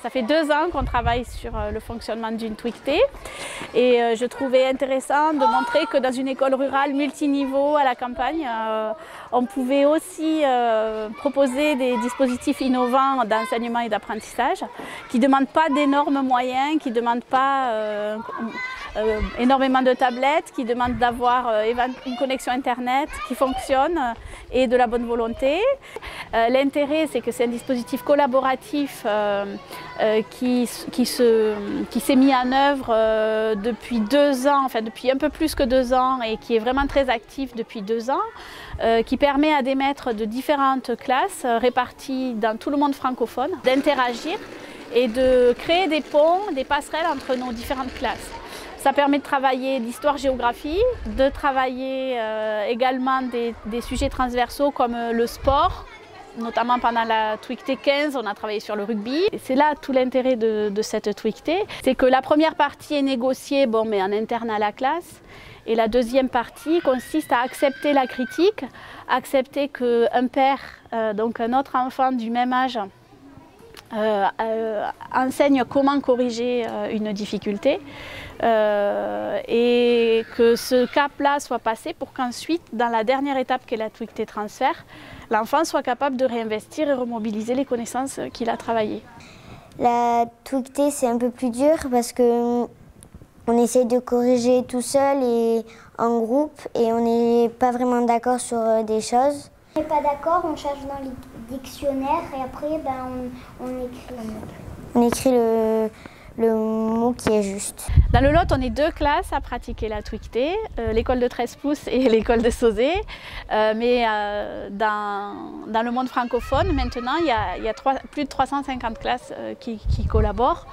Ça fait 2 ans qu'on travaille sur le fonctionnement d'une Twictée et je trouvais intéressant de montrer que dans une école rurale multiniveau à la campagne, on pouvait aussi proposer des dispositifs innovants d'enseignement et d'apprentissage qui ne demandent pas d'énormes moyens, qui ne demandent pas énormément de tablettes, qui demandent d'avoir une connexion internet qui fonctionne et de la bonne volonté. L'intérêt, c'est que c'est un dispositif collaboratif qui s'est mis en œuvre depuis 2 ans, enfin depuis un peu plus que 2 ans et qui est vraiment très actif depuis 2 ans, qui permet à des maîtres de différentes classes répartis dans tout le monde francophone d'interagir et de créer des ponts, des passerelles entre nos différentes classes. Ça permet de travailler l'histoire-géographie, de travailler également des sujets transversaux comme le sport, notamment pendant la Twictée 15, on a travaillé sur le rugby. C'est là tout l'intérêt de cette Twictée, c'est que la première partie est négociée mais en interne à la classe, et la deuxième partie consiste à accepter la critique, accepter qu'un père, donc un autre enfant du même âge, enseigne comment corriger une difficulté et que ce cap-là soit passé pour qu'ensuite, dans la dernière étape qu'est la Twictée transfert, l'enfant soit capable de réinvestir et remobiliser les connaissances qu'il a travaillées. La Twictée, c'est un peu plus dur parce qu'on essaye de corriger tout seul et en groupe et on n'est pas vraiment d'accord sur des choses. On n'est pas d'accord, on cherche dans les dictionnaires et après on écrit le mot qui est juste. Dans le Lot, on est 2 classes à pratiquer la Twictée, l'école de 13 pouces et l'école de Sauzet. Mais dans le monde francophone, maintenant, il y a plus de 350 classes qui collaborent.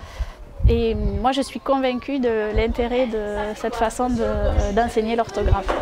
Et moi, je suis convaincue de l'intérêt de cette façon d'enseigner l'orthographe.